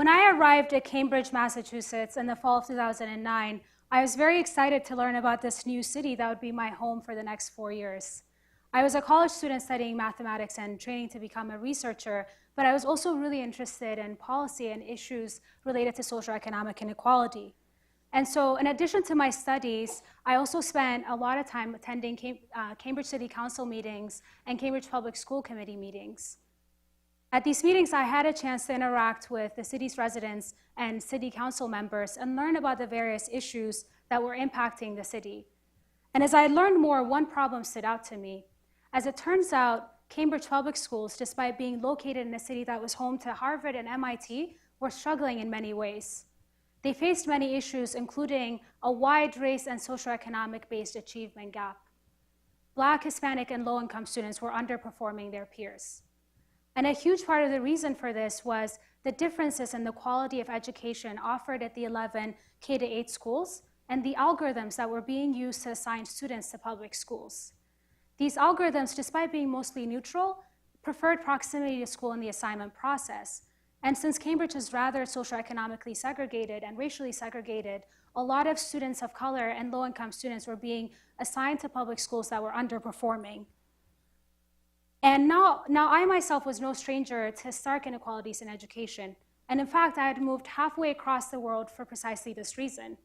When I arrived at Cambridge, Massachusetts in the fall of 2009, I was very excited to learn about this new city that would be my home for the next 4 years. I was a college student studying mathematics and training to become a researcher, but I was also really interested in policy and issues related to socioeconomic inequality. And so in addition to my studies, I also spent a lot of time attending Cambridge City Council meetings and Cambridge Public School Committee meetings. At these meetings, I had a chance to interact with the city's residents and city council members and learn about the various issues that were impacting the city. And as I learned more, one problem stood out to me. As it turns out, Cambridge Public Schools, despite being located in a city that was home to Harvard and MIT, were struggling in many ways. They faced many issues, including a wide race and socioeconomic-based achievement gap. Black, Hispanic, and low-income students were underperforming their peers. And a huge part of the reason for this was the differences in the quality of education offered at the 11 K-8 schools and the algorithms that were being used to assign students to public schools. These algorithms, despite being mostly neutral, preferred proximity to school in the assignment process. And since Cambridge is rather socioeconomically segregated and racially segregated, a lot of students of color and low-income students were being assigned to public schools that were underperforming. And now I myself was no stranger to stark inequalities in education. And in fact, I had moved halfway across the world for precisely this reason.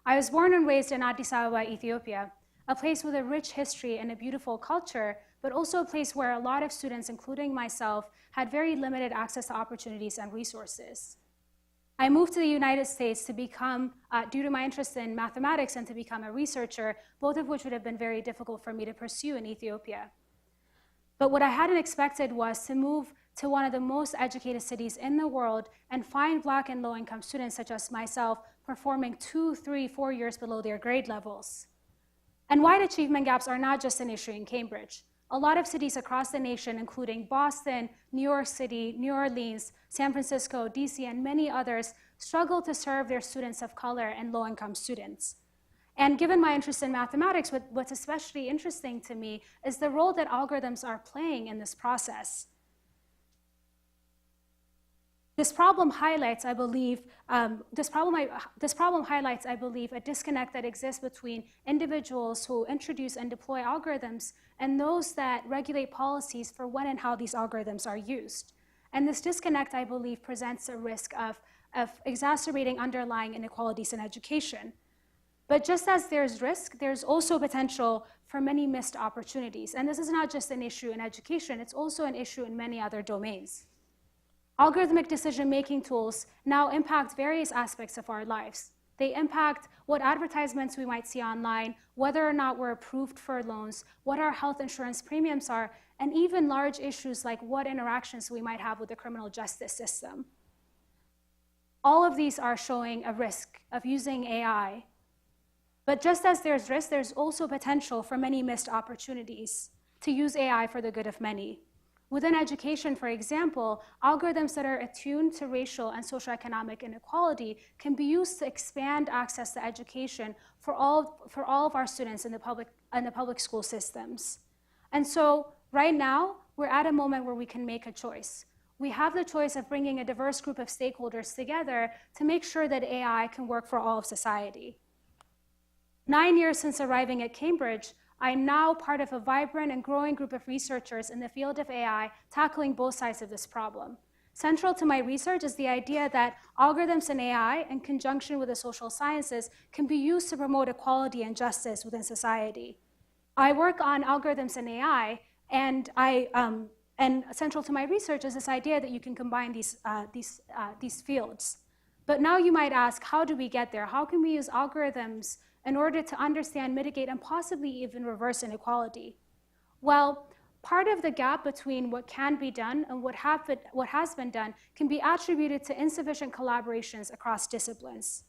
I was born and raised in Addis Abebe, Ethiopia, a place with a rich history and a beautiful culture, but also a place where a lot of students, including myself, had very limited access to opportunities and resources. I moved to the United States to become, due to my interest in mathematics and to become a researcher, both of which would have been very difficult for me to pursue in Ethiopia. But what I hadn't expected was to move to one of the most educated cities in the world and find Black and low-income students such as myself performing 2, 3, 4 years below their grade levels. And wide achievement gaps are not just an issue in Cambridge. A lot of cities across the nation, including Boston, New York City, New Orleans, San Francisco, DC, and many others, struggle to serve their students of color and low-income students. And given my interest in mathematics, what's especially interesting to me is the role that algorithms are playing in this process. This problem highlights, I believe, a disconnect that exists between individuals who introduce and deploy algorithms and those that regulate policies for when and how these algorithms are used. And this disconnect, I believe, presents a risk of exacerbating underlying inequalities in education. But just as there's risk, there's also potential for many missed opportunities. And this is not just an issue in education, it's also an issue in many other domains. Algorithmic decision-making tools now impact various aspects of our lives. They impact what advertisements we might see online, whether or not we're approved for loans, what our health insurance premiums are, and even large issues like what interactions we might have with the criminal justice system. All of these are showing a risk of using AI. But just as there's risk, there's also potential for many missed opportunities to use AI for the good of many. Within education, for example, algorithms that are attuned to racial and socioeconomic inequality can be used to expand access to education for all of our students in the public school systems. And so right now, we're at a moment where we can make a choice. We have the choice of bringing a diverse group of stakeholders together to make sure that AI can work for all of society. 9 years since arriving at Cambridge, I'm now part of a vibrant and growing group of researchers in the field of AI tackling both sides of this problem. Central to my research is the idea that algorithms and AI, in conjunction with the social sciences, can be used to promote equality and justice within society. I work on algorithms and AI, and central to my research is this idea that you can combine these fields. But now you might ask, how do we get there? How can we use algorithms in order to understand, mitigate, and possibly even reverse inequality? Well, part of the gap between what can be done and what has been done can be attributed to insufficient collaborations across disciplines.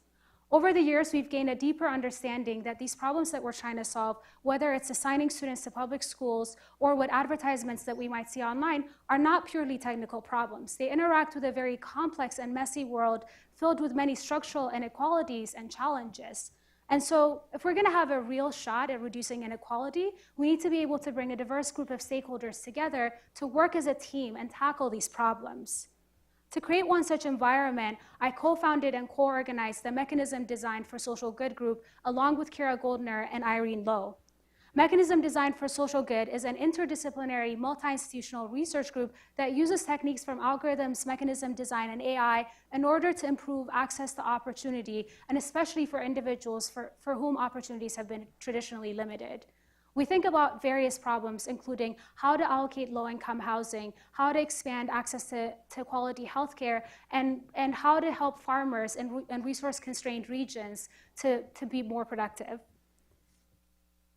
Over the years, we've gained a deeper understanding that these problems that we're trying to solve, whether it's assigning students to public schools or what advertisements that we might see online, are not purely technical problems. They interact with a very complex and messy world filled with many structural inequalities and challenges. And so if we're going to have a real shot at reducing inequality, we need to be able to bring a diverse group of stakeholders together to work as a team and tackle these problems. To create one such environment, I co-founded and co-organized the Mechanism Design for Social Good group along with Kira Goldner and Irene Lowe. Mechanism Design for Social Good is an interdisciplinary, multi-institutional research group that uses techniques from algorithms, mechanism design, and AI in order to improve access to opportunity, and especially for individuals for whom opportunities have been traditionally limited. We think about various problems, including how to allocate low-income housing, how to expand access to quality healthcare, and how to help farmers in resource-constrained regions to be more productive.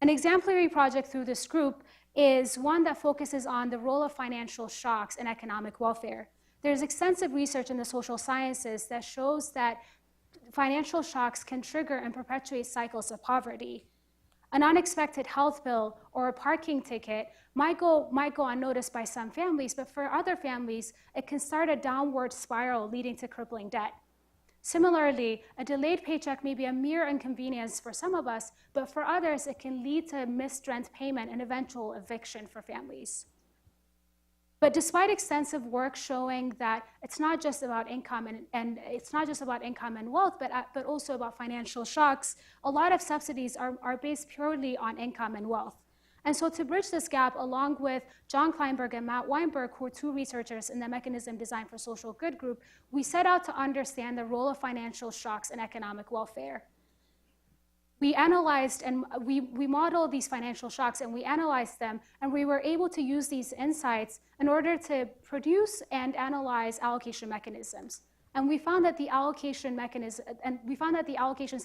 An exemplary project through this group is one that focuses on the role of financial shocks in economic welfare. There's extensive research in the social sciences that shows that financial shocks can trigger and perpetuate cycles of poverty. An unexpected health bill or a parking ticket might go unnoticed by some families, but for other families, it can start a downward spiral leading to crippling debt. Similarly, a delayed paycheck may be a mere inconvenience for some of us, but for others, it can lead to missed rent payment and eventual eviction for families. But despite extensive work showing that it's not just about income and it's not just about income and wealth, but also about financial shocks, a lot of subsidies are based purely on income and wealth. And so to bridge this gap, along with John Kleinberg and Matt Weinberg, who are two researchers in the Mechanism Design for Social Good group, we set out to understand the role of financial shocks in economic welfare. We analyzed and we modeled these financial shocks and we analyzed them, and we were able to use these insights in order to produce and analyze allocation mechanisms. And we found that the allocations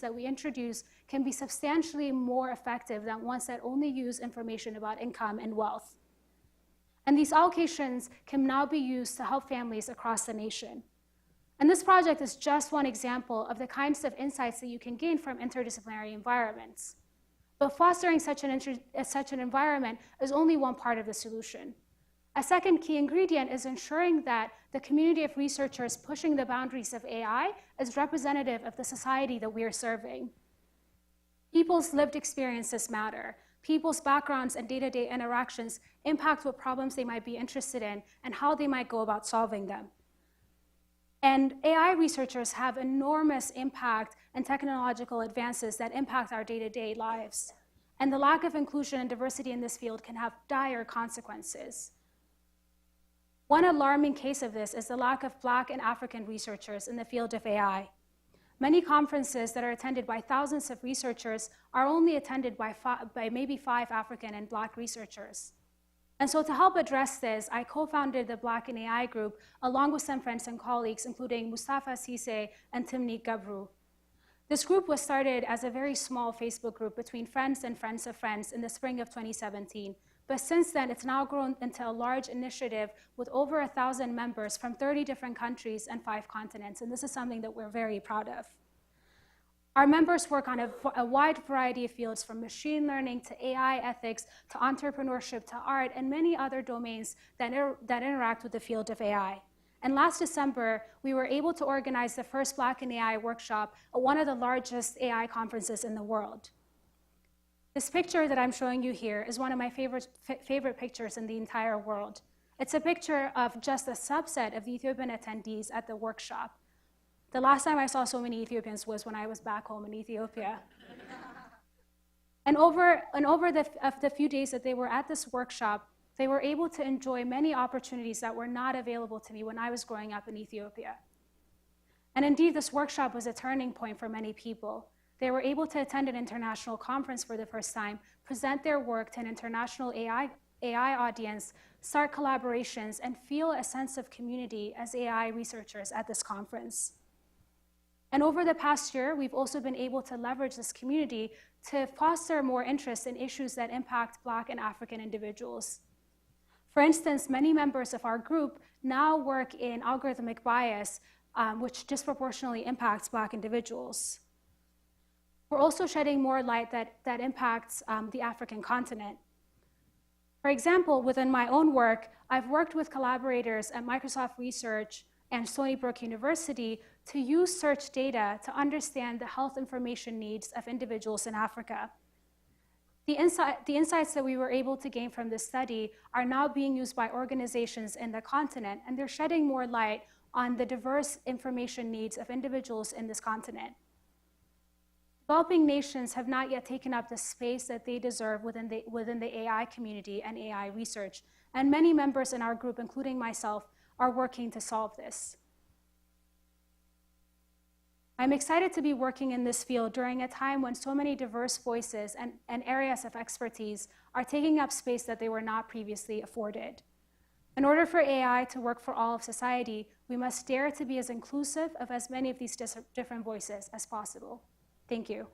that we introduce can be substantially more effective than ones that only use information about income and wealth. And these allocations can now be used to help families across the nation. And this project is just one example of the kinds of insights that you can gain from interdisciplinary environments. But fostering such an environment is only one part of the solution. A second key ingredient is ensuring that the community of researchers pushing the boundaries of AI is representative of the society that we are serving. People's lived experiences matter. People's backgrounds and day-to-day interactions impact what problems they might be interested in and how they might go about solving them. And AI researchers have enormous impact and technological advances that impact our day-to-day lives. And the lack of inclusion and diversity in this field can have dire consequences. One alarming case of this is the lack of Black and African researchers in the field of AI. Many conferences that are attended by thousands of researchers are only attended by maybe 5 African and Black researchers. And so to help address this, I co-founded the Black in AI group along with some friends and colleagues, including Mustafa Sise and Timnit Gabru. This group was started as a very small Facebook group between friends and friends of friends in the spring of 2017. But since then, it's now grown into a large initiative with over 1,000 members from 30 different countries and 5 continents, and this is something that we're very proud of. Our members work on a wide variety of fields, from machine learning to AI ethics to entrepreneurship to art and many other domains that interact with the field of AI. And last December, we were able to organize the first Black in AI workshop at one of the largest AI conferences in the world. This picture that I'm showing you here is one of my favorite pictures in the entire world. It's a picture of just a subset of the Ethiopian attendees at the workshop. The last time I saw so many Ethiopians was when I was back home in Ethiopia. And over the few days that they were at this workshop, they were able to enjoy many opportunities that were not available to me when I was growing up in Ethiopia. And indeed, this workshop was a turning point for many people. They were able to attend an international conference for the first time, present their work to an international AI audience, start collaborations, and feel a sense of community as AI researchers at this conference. And over the past year, we've also been able to leverage this community to foster more interest in issues that impact Black and African individuals. For instance, many members of our group now work in algorithmic bias, which disproportionately impacts Black individuals. We're also shedding more light that impacts the African continent. For example, within my own work, I've worked with collaborators at Microsoft Research and Stony Brook University to use search data to understand the health information needs of individuals in Africa. The insights that we were able to gain from this study are now being used by organizations in the continent, and they're shedding more light on the diverse information needs of individuals in this continent. Developing nations have not yet taken up the space that they deserve within the AI community and AI research, and many members in our group, including myself, are working to solve this. I'm excited to be working in this field during a time when so many diverse voices and areas of expertise are taking up space that they were not previously afforded. In order for AI to work for all of society, we must dare to be as inclusive of as many of these different voices as possible. Thank you.